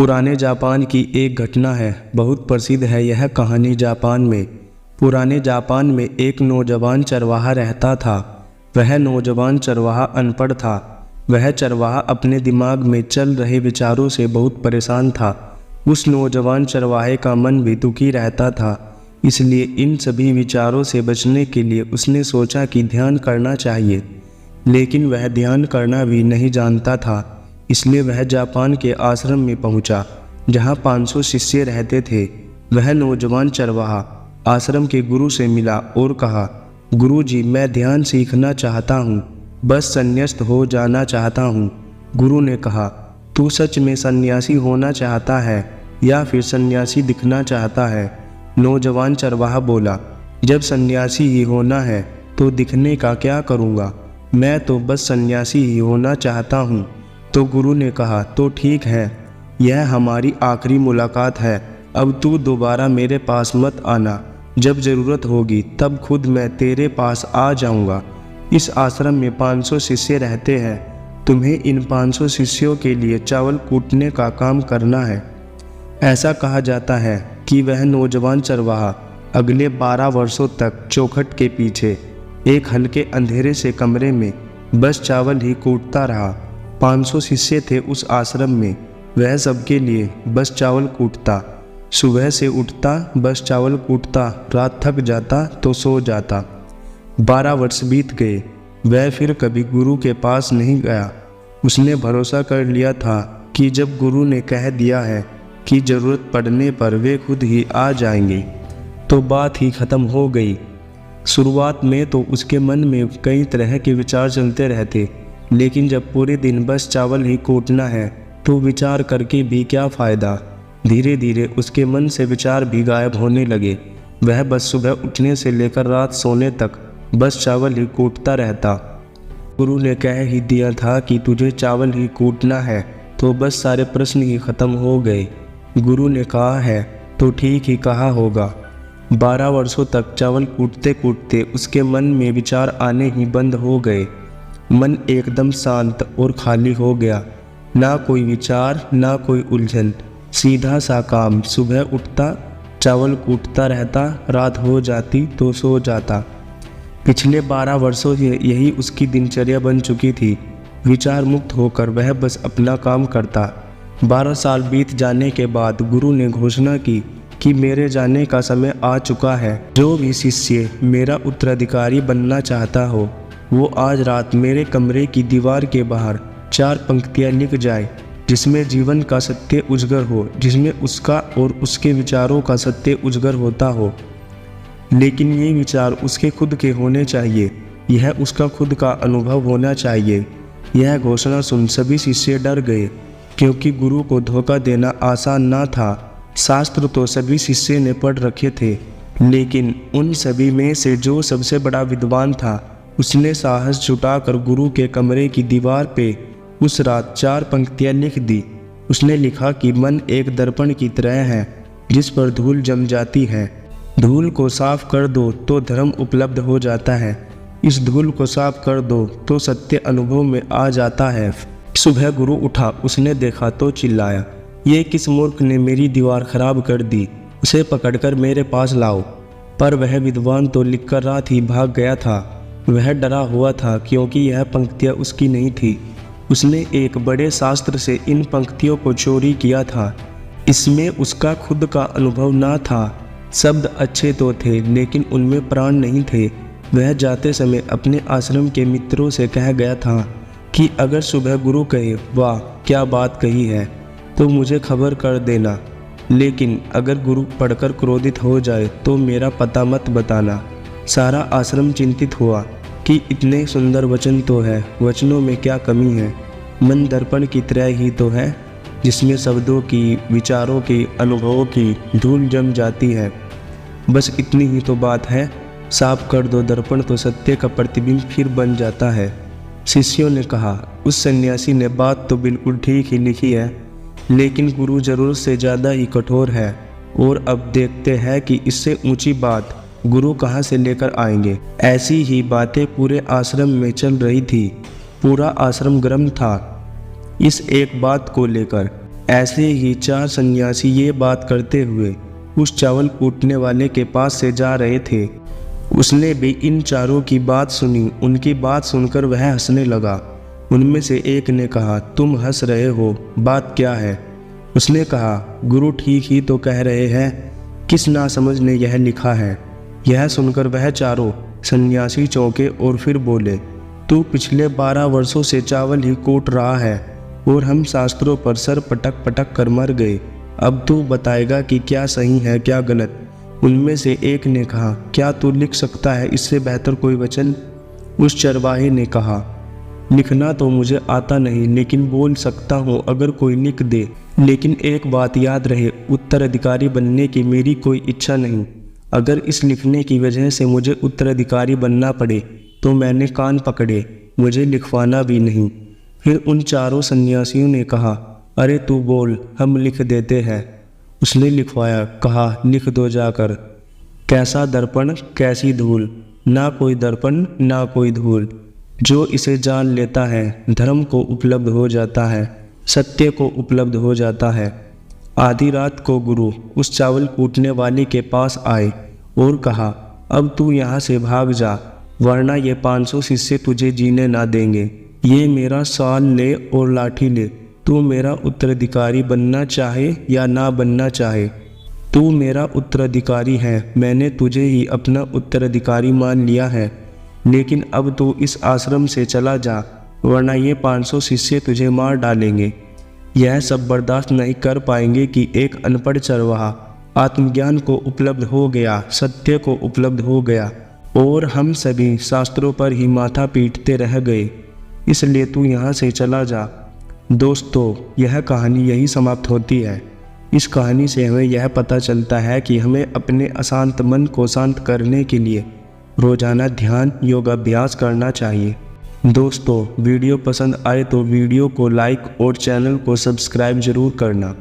पुराने जापान की एक घटना है। बहुत प्रसिद्ध है यह कहानी। जापान में पुराने जापान में एक नौजवान चरवाहा रहता था। वह नौजवान चरवाहा अनपढ़ था। वह चरवाहा अपने दिमाग में चल रहे विचारों से बहुत परेशान था। उस नौजवान चरवाहे का मन भी दुखी रहता था। इसलिए इन सभी विचारों से बचने के लिए उसने सोचा कि ध्यान करना चाहिए, लेकिन वह ध्यान करना भी नहीं जानता था। इसलिए वह जापान के आश्रम में पहुंचा, जहां 500 शिष्य रहते थे। वह नौजवान चरवाहा आश्रम के गुरु से मिला और कहा, गुरुजी, मैं ध्यान सीखना चाहता हूँ, बस संन्यास्त हो जाना चाहता हूँ। गुरु ने कहा, तू सच में सन्यासी होना चाहता है या फिर सन्यासी दिखना चाहता है? नौजवान चरवाहा बोला, जब सन्यासी ही होना है तो दिखने का क्या करूँगा? मैं तो बस सन्यासी ही होना चाहता हूँ। तो गुरु ने कहा, तो ठीक है, यह हमारी आखिरी मुलाकात है। अब तू दोबारा मेरे पास मत आना। जब ज़रूरत होगी तब खुद मैं तेरे पास आ जाऊंगा। इस आश्रम में 500 शिष्य रहते हैं। तुम्हें इन 500 शिष्यों के लिए चावल कूटने का काम करना है। ऐसा कहा जाता है कि वह नौजवान चरवाहा अगले 12 वर्षों तक चौखट के पीछे एक हल्के अंधेरे से कमरे में बस चावल ही कूटता रहा। 500 शिष्य थे उस आश्रम में। वह सबके लिए बस चावल कूटता। सुबह से उठता, बस चावल कूटता, रात थक जाता तो सो जाता। 12 वर्ष बीत गए। वह फिर कभी गुरु के पास नहीं गया। उसने भरोसा कर लिया था कि जब गुरु ने कह दिया है कि ज़रूरत पड़ने पर वे खुद ही आ जाएंगे, तो बात ही ख़त्म हो गई। शुरुआत में तो उसके मन में कई तरह के विचार चलते रहते, लेकिन जब पूरे दिन बस चावल ही कूटना है तो विचार करके भी क्या फ़ायदा। धीरे धीरे उसके मन से विचार भी गायब होने लगे। वह बस सुबह उठने से लेकर रात सोने तक बस चावल ही कूटता रहता। गुरु ने कह ही दिया था कि तुझे चावल ही कूटना है, तो बस सारे प्रश्न ही ख़त्म हो गए। गुरु ने कहा है तो ठीक ही कहा होगा। 12 वर्षों तक चावल कूटते कूटते उसके मन में विचार आने ही बंद हो गए। मन एकदम शांत और खाली हो गया। ना कोई विचार, ना कोई उलझन, सीधा सा काम। सुबह उठता, चावल कूटता रहता, रात हो जाती तो सो जाता। पिछले 12 वर्षों से यही उसकी दिनचर्या बन चुकी थी। विचार मुक्त होकर वह बस अपना काम करता। 12 साल बीत जाने के बाद गुरु ने घोषणा की कि मेरे जाने का समय आ चुका है। जो भी शिष्य मेरा उत्तराधिकारी बनना चाहता हो, वो आज रात मेरे कमरे की दीवार के बाहर 4 पंक्तियाँ लिख जाए, जिसमें जीवन का सत्य उजागर हो, जिसमें उसका और उसके विचारों का सत्य उजागर होता हो। लेकिन ये विचार उसके खुद के होने चाहिए। यह उसका खुद का अनुभव होना चाहिए। यह घोषणा सुन सभी शिष्य डर गए, क्योंकि गुरु को धोखा देना आसान ना था। शास्त्र तो सभी शिष्य ने पढ़ रखे थे, लेकिन उन सभी में से जो सबसे बड़ा विद्वान था, उसने साहस जुटाकर गुरु के कमरे की दीवार पे उस रात 4 पंक्तियाँ लिख दी। उसने लिखा कि मन एक दर्पण की तरह है, जिस पर धूल जम जाती है। धूल को साफ कर दो तो धर्म उपलब्ध हो जाता है। इस धूल को साफ कर दो तो सत्य अनुभव में आ जाता है। सुबह गुरु उठा, उसने देखा तो चिल्लाया, ये किस मूर्ख ने मेरी दीवार खराब कर दी? उसे पकड़कर मेरे पास लाओ। पर वह विद्वान तो लिखकर रात ही भाग गया था। वह डरा हुआ था, क्योंकि यह पंक्तियाँ उसकी नहीं थी। उसने एक बड़े शास्त्र से इन पंक्तियों को चोरी किया था। इसमें उसका खुद का अनुभव ना था। शब्द अच्छे तो थे, लेकिन उनमें प्राण नहीं थे। वह जाते समय अपने आश्रम के मित्रों से कह गया था कि अगर सुबह गुरु कहे, वाह क्या बात कही है, तो मुझे खबर कर देना। लेकिन अगर गुरु पढ़कर क्रोधित हो जाए तो मेरा पता मत बताना। सारा आश्रम चिंतित हुआ कि इतने सुंदर वचन तो है, वचनों में क्या कमी है? मन दर्पण की तरह ही तो है, जिसमें शब्दों की, विचारों की, अनुभवों की धूल जम जाती है। बस इतनी ही तो बात है। साफ कर दो दर्पण तो सत्य का प्रतिबिंब फिर बन जाता है। शिष्यों ने कहा, उस सन्यासी ने बात तो बिल्कुल ठीक ही लिखी है, लेकिन गुरु जरूरत से ज़्यादा ही कठोर है। और अब देखते हैं कि इससे ऊंची बात गुरु कहाँ से लेकर आएंगे। ऐसी ही बातें पूरे आश्रम में चल रही थी। पूरा आश्रम गर्म था इस एक बात को लेकर ऐसे ही 4 सन्यासी ये बात करते हुए उस चावल कूटने वाले के पास से जा रहे थे। उसने भी इन चारों की बात सुनी। उनकी बात सुनकर वह हंसने लगा। उनमें से एक ने कहा, तुम हंस रहे हो, बात क्या है? उसने कहा, गुरु ठीक ही तो कह रहे हैं, किस नासमझ ने यह लिखा है। यह सुनकर वह चारों सन्यासी चौंके और फिर बोले, तू पिछले 12 वर्षों से चावल ही कूट रहा है और हम शास्त्रों पर सर पटक पटक कर मर गए। अब तू बताएगा कि क्या सही है क्या गलत। उनमें से एक ने कहा, क्या तू लिख सकता है इससे बेहतर कोई वचन? उस चरवाहे ने कहा, लिखना तो मुझे आता नहीं, लेकिन बोल सकता हूँ अगर कोई लिख दे। लेकिन एक बात याद रहे, उत्तराधिकारी बनने की मेरी कोई इच्छा नहीं। अगर इस लिखने की वजह से मुझे उत्तराधिकारी बनना पड़े तो मैंने कान पकड़े, मुझे लिखवाना भी नहीं। फिर उन चारों सन्यासियों ने कहा, अरे तू बोल, हम लिख देते हैं। उसने लिखवाया, कहा, लिख दो जाकर। कैसा दर्पण कैसी धूल, ना कोई दर्पण ना कोई धूल। जो इसे जान लेता है धर्म को उपलब्ध हो जाता है, सत्य को उपलब्ध हो जाता है। आधी रात को गुरु उस चावल कूटने वाले के पास आए और कहा, अब तू यहाँ से भाग जा, वरना ये 500 शिष्य तुझे जीने ना देंगे। ये मेरा साल ले और लाठी ले, तू मेरा उत्तराधिकारी बनना चाहे या ना बनना चाहे, तू मेरा उत्तराधिकारी है। मैंने तुझे ही अपना उत्तराधिकारी मान लिया है, लेकिन अब तू इस आश्रम से चला जा, वरना ये 500 शिष्य तुझे मार डालेंगे। यह सब बर्दाश्त नहीं कर पाएंगे कि एक अनपढ़ चरवाहा आत्मज्ञान को उपलब्ध हो गया, सत्य को उपलब्ध हो गया और हम सभी शास्त्रों पर ही माथा पीटते रह गए। इसलिए तू यहाँ से चला जा। दोस्तों, यह कहानी यही समाप्त होती है। इस कहानी से हमें यह पता चलता है कि हमें अपने अशांत मन को शांत करने के लिए रोजाना ध्यान योगाभ्यास करना चाहिए। दोस्तों, वीडियो पसंद आए तो वीडियो को लाइक और चैनल को सब्सक्राइब जरूर करना।